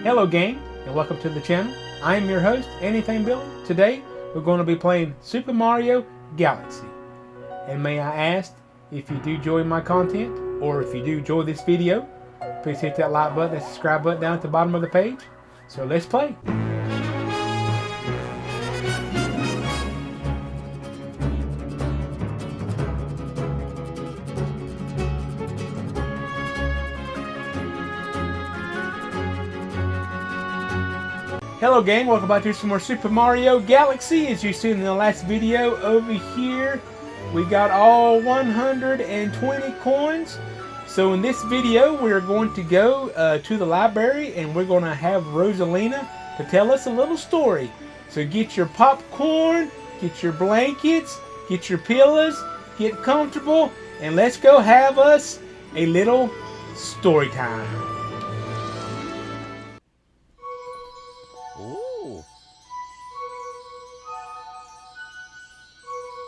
Hello gang, and welcome to the channel. I am your host, Anything Billy. Today, we're going to be playing Super Mario Galaxy. And may I ask, if you do enjoy my content, or if you do enjoy this video, please hit that like button and subscribe button down at the bottom of the page. So let's play. Hello gang, welcome back to some more Super Mario Galaxy. As you've seen in the last video over here, we got all 120 coins. So in this video, we're going to go to the library and we're going to have Rosalina to tell us a little story. So get your popcorn, get your blankets, get your pillows, get comfortable, and let's go have us a little story time.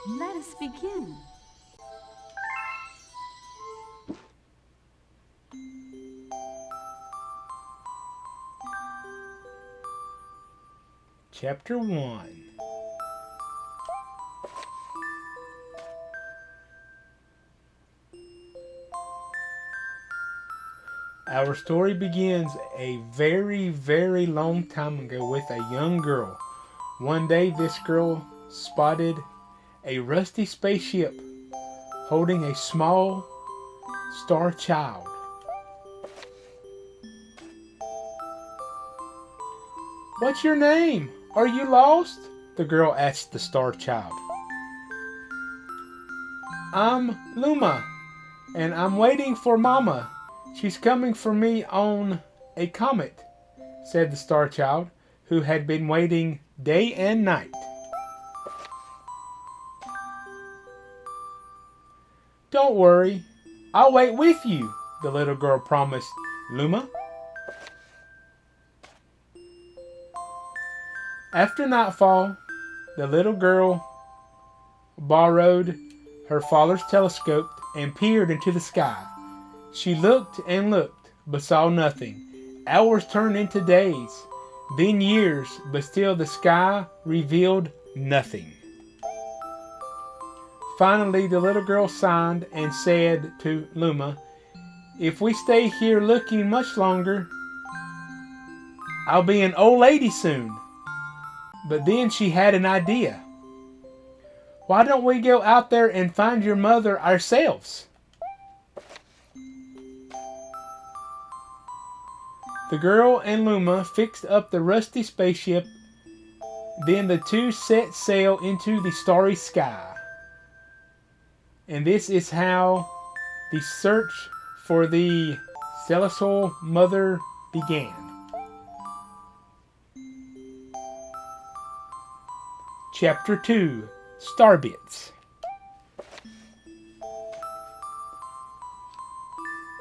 Let us begin. Chapter 1. Our story begins a very, very long time ago with a young girl. One day this girl spotted a rusty spaceship holding a small star child. "What's your name? Are you lost?" the girl asked the star child. "I'm Luma, and I'm waiting for Mama. She's coming for me on a comet," said the star child, who had been waiting day and night. "Don't worry, I'll wait with you," the little girl promised Luma. After nightfall, the little girl borrowed her father's telescope and peered into the sky. She looked and looked, but saw nothing. Hours turned into days, then years, but still the sky revealed nothing. Finally, the little girl sighed and said to Luma, "If we stay here looking much longer, I'll be an old lady soon." But then she had an idea. "Why don't we go out there and find your mother ourselves?" The girl and Luma fixed up the rusty spaceship. Then the two set sail into the starry sky. And this is how the search for the celestial mother began. Chapter 2, Starbits.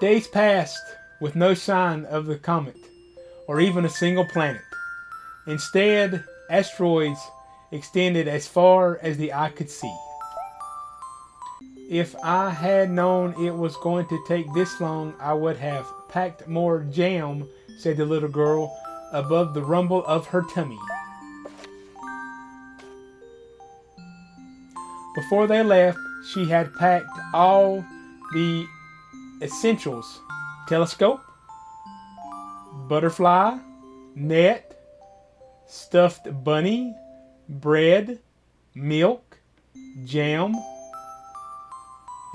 Days passed with no sign of the comet, or even a single planet. Instead, asteroids extended as far as the eye could see. "If I had known it was going to take this long, I would have packed more jam," said the little girl above the rumble of her tummy. Before they left, she had packed all the essentials: telescope, butterfly, net, stuffed bunny, bread, milk, jam,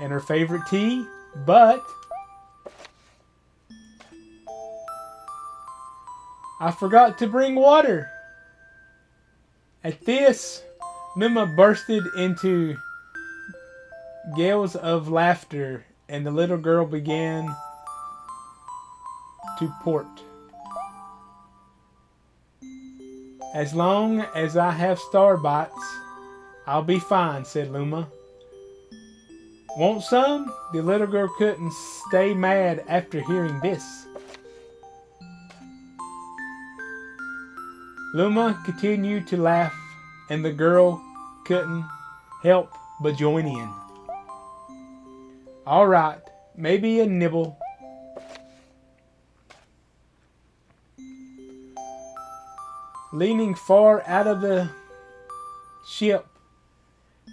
and her favorite tea, but "I forgot to bring water." At this, Luma bursted into gales of laughter, and the little girl began to port. "As long as I have starbites, I'll be fine," said Luma. "Want some?" The little girl couldn't stay mad after hearing this. Luma continued to laugh, and the girl couldn't help but join in. "All right, maybe a nibble." Leaning far out of the ship,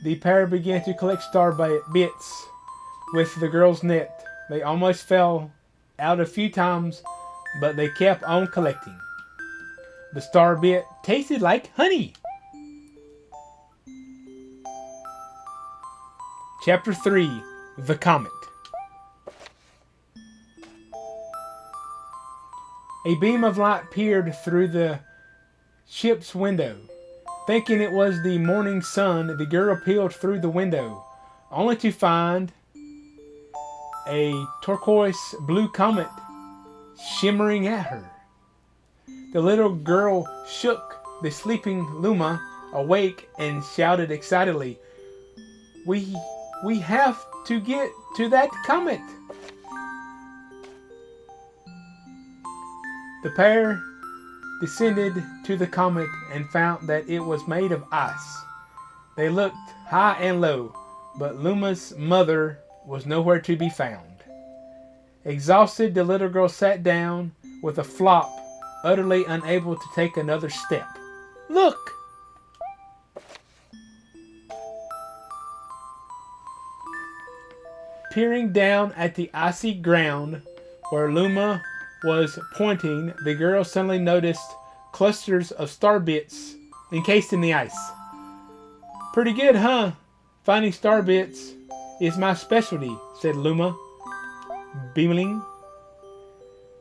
the pair began to collect star bits with the girl's net. They almost fell out a few times, but they kept on collecting. The star bit tasted like honey. Chapter 3: The Comet. A beam of light peered through the ship's window. Thinking it was the morning sun, the girl peeled through the window, only to find a turquoise blue comet shimmering at her. The little girl shook the sleeping Luma awake and shouted excitedly, We have to get to that comet!" The pair descended to the comet and found that it was made of ice. They looked high and low, but Luma's mother was nowhere to be found. Exhausted, the little girl sat down with a flop, utterly unable to take another step. "Look!" Peering down at the icy ground where Luma was pointing, the girl suddenly noticed clusters of star bits encased in the ice. "Pretty good, huh? Finding star bits is my specialty," said Luma, beaming.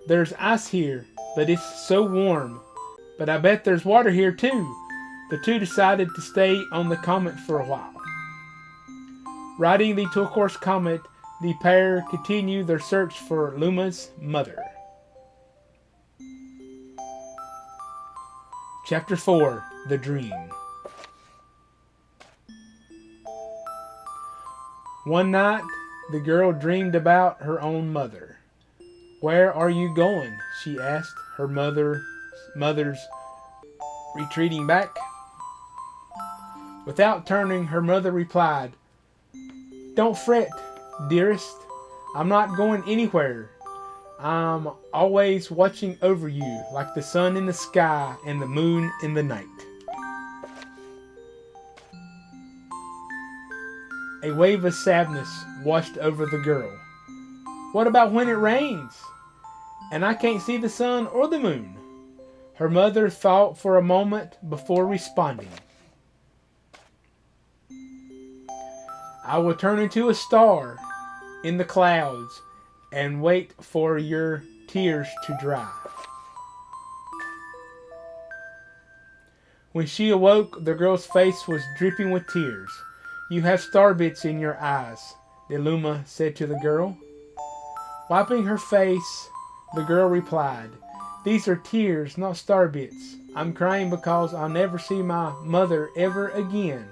"There's ice here, but it's so warm. But I bet there's water here too." The two decided to stay on the comet for a while. Riding the turquoise comet, the pair continued their search for Luma's mother. Chapter 4: The Dream. One night, the girl dreamed about her own mother. "Where are you going?" she asked her mother's retreating back. Without turning, her mother replied, "Don't fret, dearest. I'm not going anywhere. I'm always watching over you, like the sun in the sky and the moon in the night." A wave of sadness washed over the girl. "What about when it rains, and I can't see the sun or the moon?" Her mother thought for a moment before responding. "I will turn into a star in the clouds and wait for your tears to dry." When she awoke, the girl's face was dripping with tears. "You have star bits in your eyes," the Luma said to the girl. Wiping her face, the girl replied, "These are tears, not star bits. I'm crying because I'll never see my mother ever again."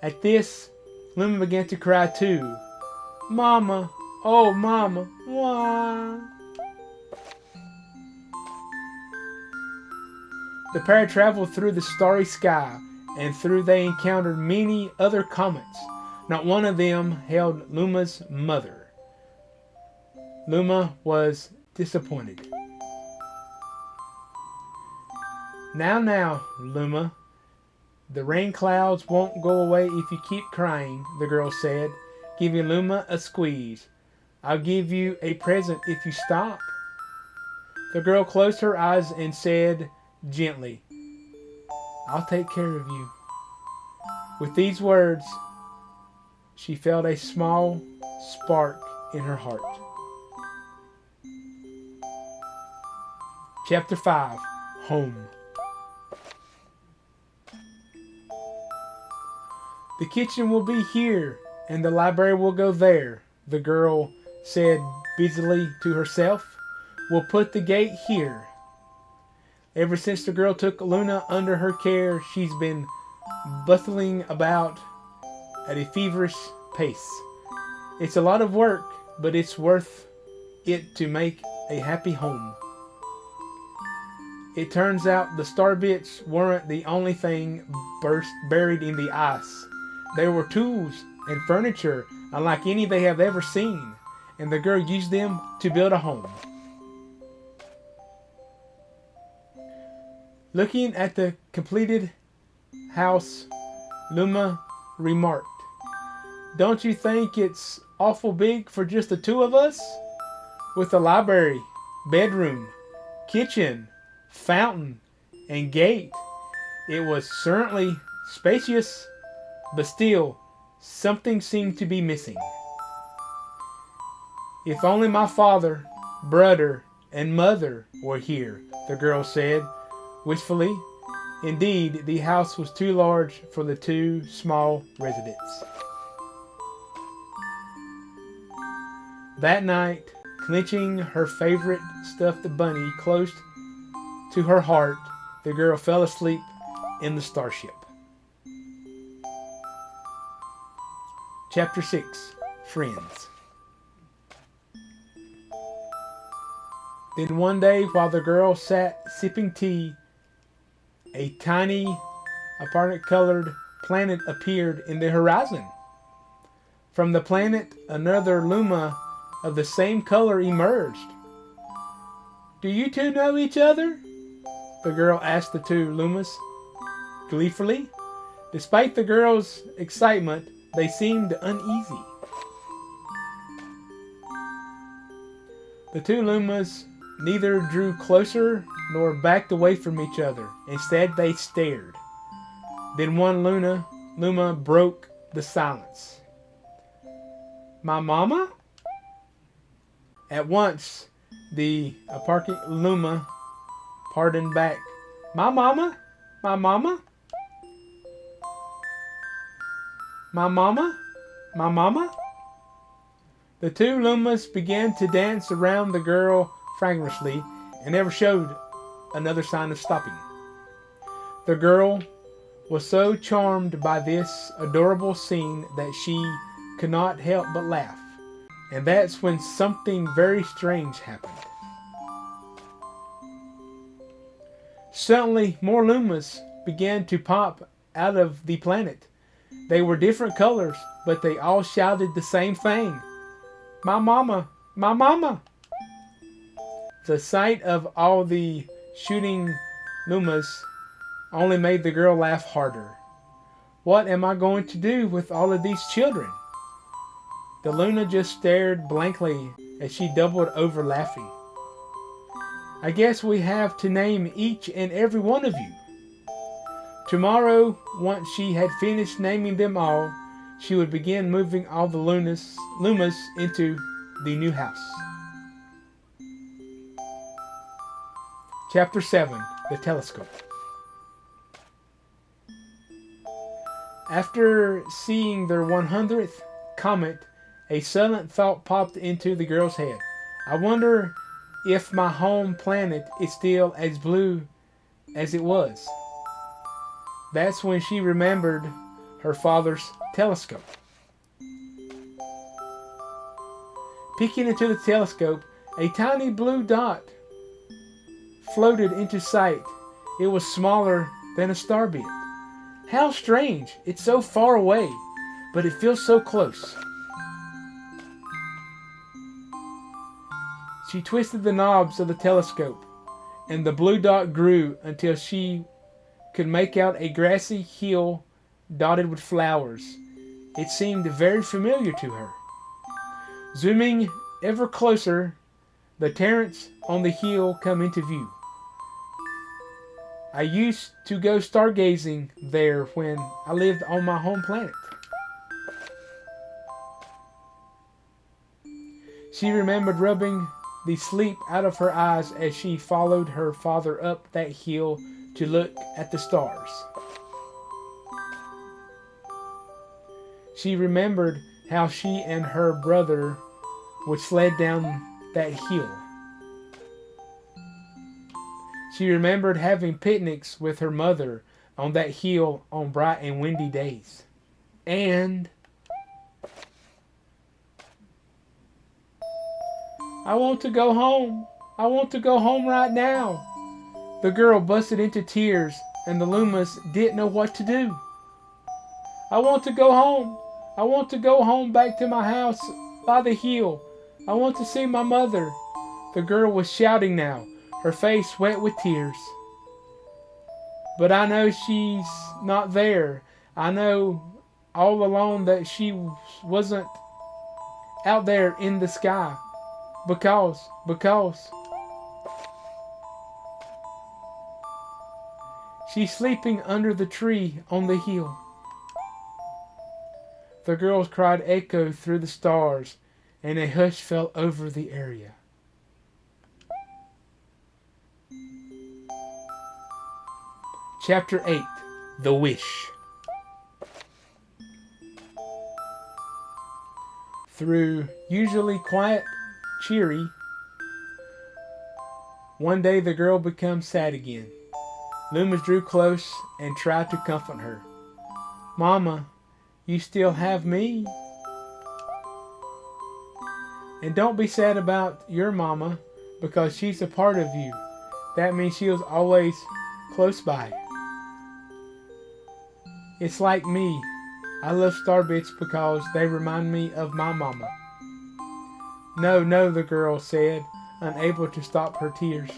At this, Luma began to cry too. "Mama, oh Mama, why?" The pair traveled through the starry sky, and through they encountered many other comets. Not one of them held Luma's mother. Luma was disappointed. Now, Luma, the rain clouds won't go away if you keep crying," the girl said, giving Luma a squeeze. "I'll give you a present if you stop." The girl closed her eyes and said gently, "I'll take care of you." With these words, she felt a small spark in her heart. Chapter 5: Home. "The kitchen will be here, and the library will go there," the girl said busily to herself. "We'll put the gate here." Ever since the girl took Luna under her care, she's been bustling about at a feverish pace. It's a lot of work, but it's worth it to make a happy home. It turns out the star bits weren't the only thing buried in the ice. There were tools and furniture unlike any they have ever seen, and the girl used them to build a home. Looking at the completed house, Luma remarked, "Don't you think it's awful big for just the two of us? With a library, bedroom, kitchen, fountain, and gate. It was certainly spacious, but still, something seemed to be missing." "If only my father, brother, and mother were here," the girl said wistfully. Indeed, the house was too large for the two small residents. That night, clenching her favorite stuffed bunny close to her heart, the girl fell asleep in the starship. Chapter 6. Friends. Then one day, while the girl sat sipping tea, a tiny, apart-colored planet appeared in the horizon. From the planet, another Luma of the same color emerged. "Do you two know each other?" the girl asked the two Lumas gleefully. Despite the girl's excitement, they seemed uneasy. The two Lumas neither drew closer nor backed away from each other. Instead, they stared. Then one Luma broke the silence. "My mama?" At once, the Aparki Luma pardoned back. "My mama? My mama? My mama? My mama?" The two Lumas began to dance around the girl fragorously and never showed another sign of stopping. The girl was so charmed by this adorable scene that she could not help but laugh. And that's when something very strange happened. Suddenly, more Lumas began to pop out of the planet. They were different colors, but they all shouted the same thing. "My mama! My mama!" The sight of all the shooting Lumas only made the girl laugh harder. "What am I going to do with all of these children?" The Luna just stared blankly as she doubled over laughing. "I guess we have to name each and every one of you." Tomorrow, once she had finished naming them all, she would begin moving all the Lumas into the new house. Chapter 7. The Telescope. After seeing their 100th comet, a sudden thought popped into the girl's head. "I wonder if my home planet is still as blue as it was." That's when she remembered her father's telescope. Peeking into the telescope, a tiny blue dot floated into sight. It was smaller than a starbit. "How strange! It's so far away, but it feels so close." She twisted the knobs of the telescope, and the blue dot grew until she could make out a grassy hill dotted with flowers. It seemed very familiar to her. Zooming ever closer, the terrace on the hill came into view. "I used to go stargazing there when I lived on my home planet." She remembered rubbing the sleep out of her eyes as she followed her father up that hill to look at the stars. She remembered how she and her brother would sled down that hill. She remembered having picnics with her mother on that hill on bright and windy days. And "I want to go home. I want to go home right now." The girl busted into tears, and the Lumas didn't know what to do. "I want to go home. I want to go home back to my house by the hill. I want to see my mother." The girl was shouting now, her face wet with tears. but I know she's not there. I know all along that she wasn't out there in the sky because she's sleeping under the tree on the hill. The girls cried echo through the stars, and a hush fell over the area. Chapter 8. The Wish. Through usually quiet, cheery, one day the girl becomes sad again. Loomis drew close and tried to comfort her. "Mama, you still have me. And don't be sad about your mama, because she's a part of you. That means she was always close by. It's like me. I love Starbits because they remind me of my mama." "No, no," the girl said, unable to stop her tears.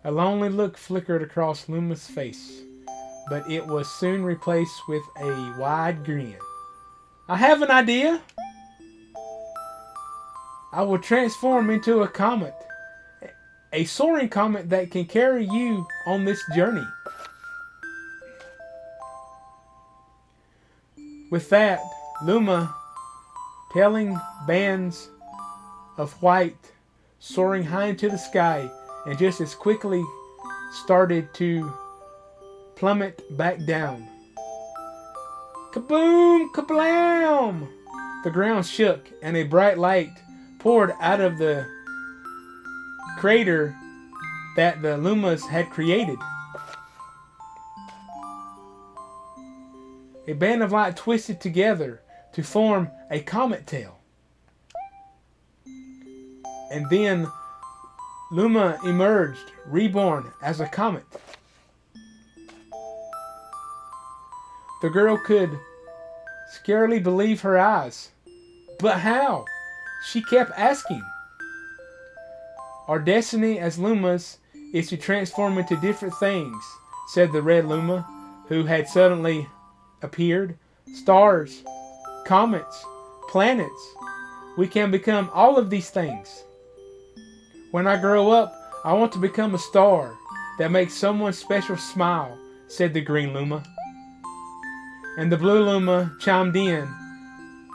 A lonely look flickered across Luma's face, but it was soon replaced with a wide grin. "I have an idea. I will transform into a comet. A soaring comet that can carry you on this journey." With that, Luma, tailing bands of white, soaring high into the sky, and just as quickly started to plummet back down. Kaboom! Kablam! The ground shook, and a bright light poured out of the crater that the Lumas had created. A band of light twisted together to form a comet tail. And then Luma emerged, reborn as a comet. The girl could scarcely believe her eyes. But how? She kept asking. "Our destiny as Lumas is to transform into different things," said the red Luma, who had suddenly appeared. "Stars, comets, planets. We can become all of these things. When I grow up, I want to become a star that makes someone special smile," said the green Luma. And the blue Luma chimed in.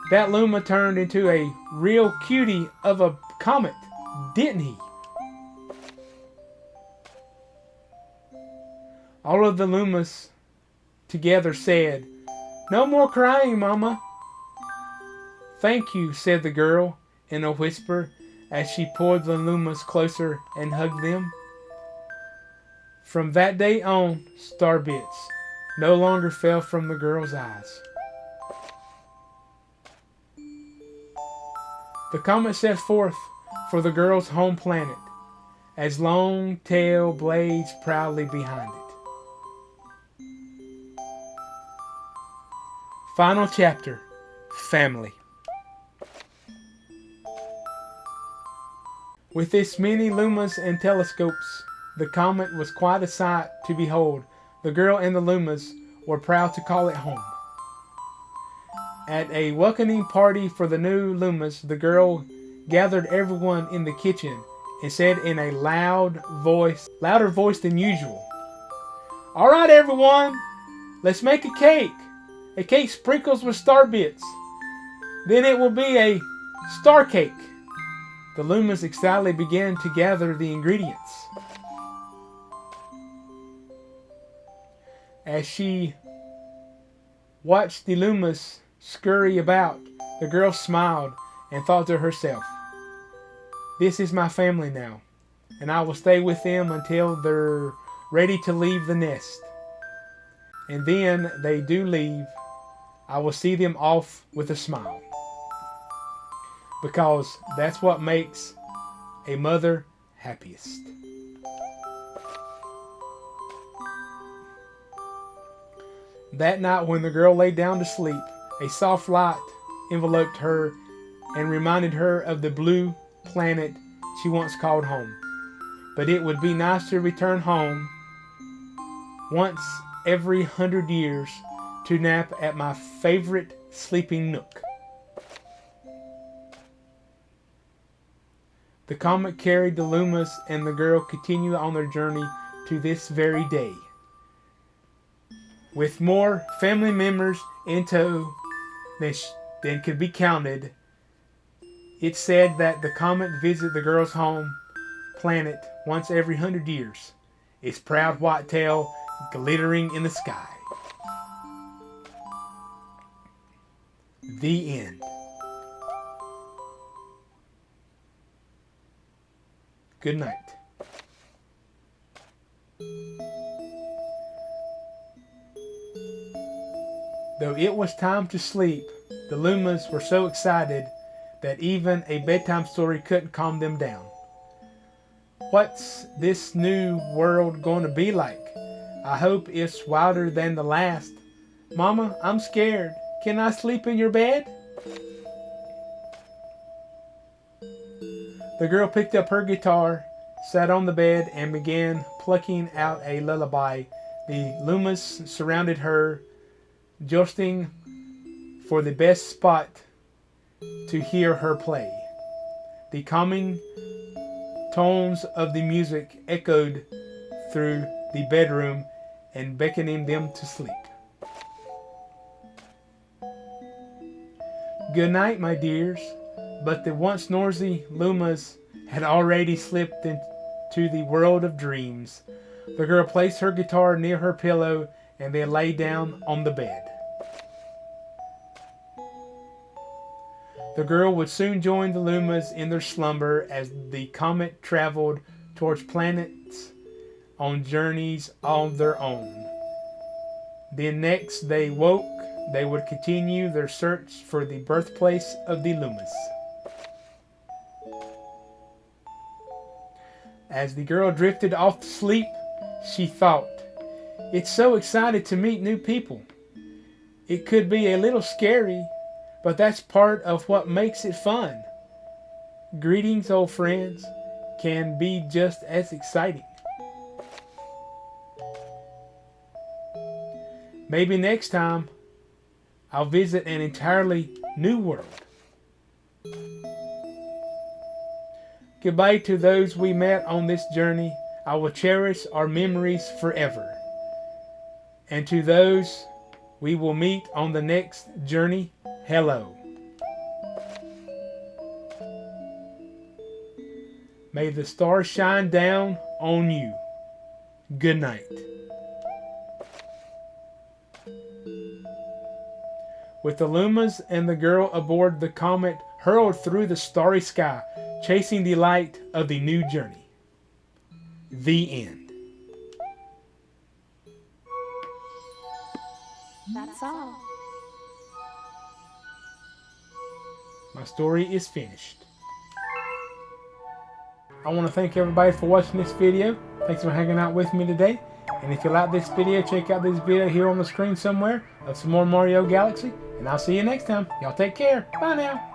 "That Luma turned into a real cutie of a comet, didn't he?" All of the Lumas together said, "No more crying, Mama." "Thank you," said the girl in a whisper as she pulled the Lumas closer and hugged them. From that day on, star bits no longer fell from the girl's eyes. The comet set forth for the girl's home planet, as long tail blades proudly behind it. Final chapter, Family. With its many lumas and telescopes, the comet was quite a sight to behold. The girl and the Lumas were proud to call it home. At a welcoming party for the new Lumas, the girl gathered everyone in the kitchen and said in a louder voice than usual, "All right, everyone, let's make a cake. A cake sprinkles with star bits. Then it will be a star cake." The Lumas excitedly began to gather the ingredients. As she watched the Lumas scurry about, the girl smiled and thought to herself, "This is my family now, and I will stay with them until they're ready to leave the nest. And then they do leave, I will see them off with a smile. Because that's what makes a mother happiest." That night when the girl lay down to sleep, a soft light enveloped her and reminded her of the blue planet she once called home. but it would be nice to return home once every 100 years to nap at my favorite sleeping nook. The comet carried the Loomis and the girl continue on their journey to this very day. With more family members in tow than could be counted, it's said that the comet visits the girl's home planet once every 100 years, its proud white tail glittering in the sky. The end. Good night. Though it was time to sleep, the Loomis were so excited that even a bedtime story couldn't calm them down. What's this new world going to be like? I hope it's wilder than the last. Mama, I'm scared. Can I sleep in your bed? The girl picked up her guitar, sat on the bed, and began plucking out a lullaby. The Loomis surrounded her, jostling for the best spot to hear her play. The calming tones of the music echoed through the bedroom and beckoning them to sleep. Good night, my dears. But the once noisy Loomis had already slipped into the world of dreams. The girl placed her guitar near her pillow and they lay down on the bed. The girl would soon join the Loomis in their slumber as the comet traveled towards planets on journeys of their own. Then next they woke, they would continue their search for the birthplace of the Loomis. As the girl drifted off to sleep, she thought, "It's so exciting to meet new people. It could be a little scary, but that's part of what makes it fun. Greetings, old friends, can be just as exciting. Maybe next time I'll visit an entirely new world." Goodbye to those we met on this journey. I will cherish our memories forever. And to those we will meet on the next journey, hello. May the stars shine down on you. Good night. With the Loomis and the girl aboard, the comet hurled through the starry sky, chasing the light of the new journey. The end. That's all. My story is finished. I want to thank everybody for watching this video. Thanks for hanging out with me today. And if you like this video, check out this video here on the screen somewhere of some more Mario Galaxy. And I'll see you next time. Y'all take care. Bye now.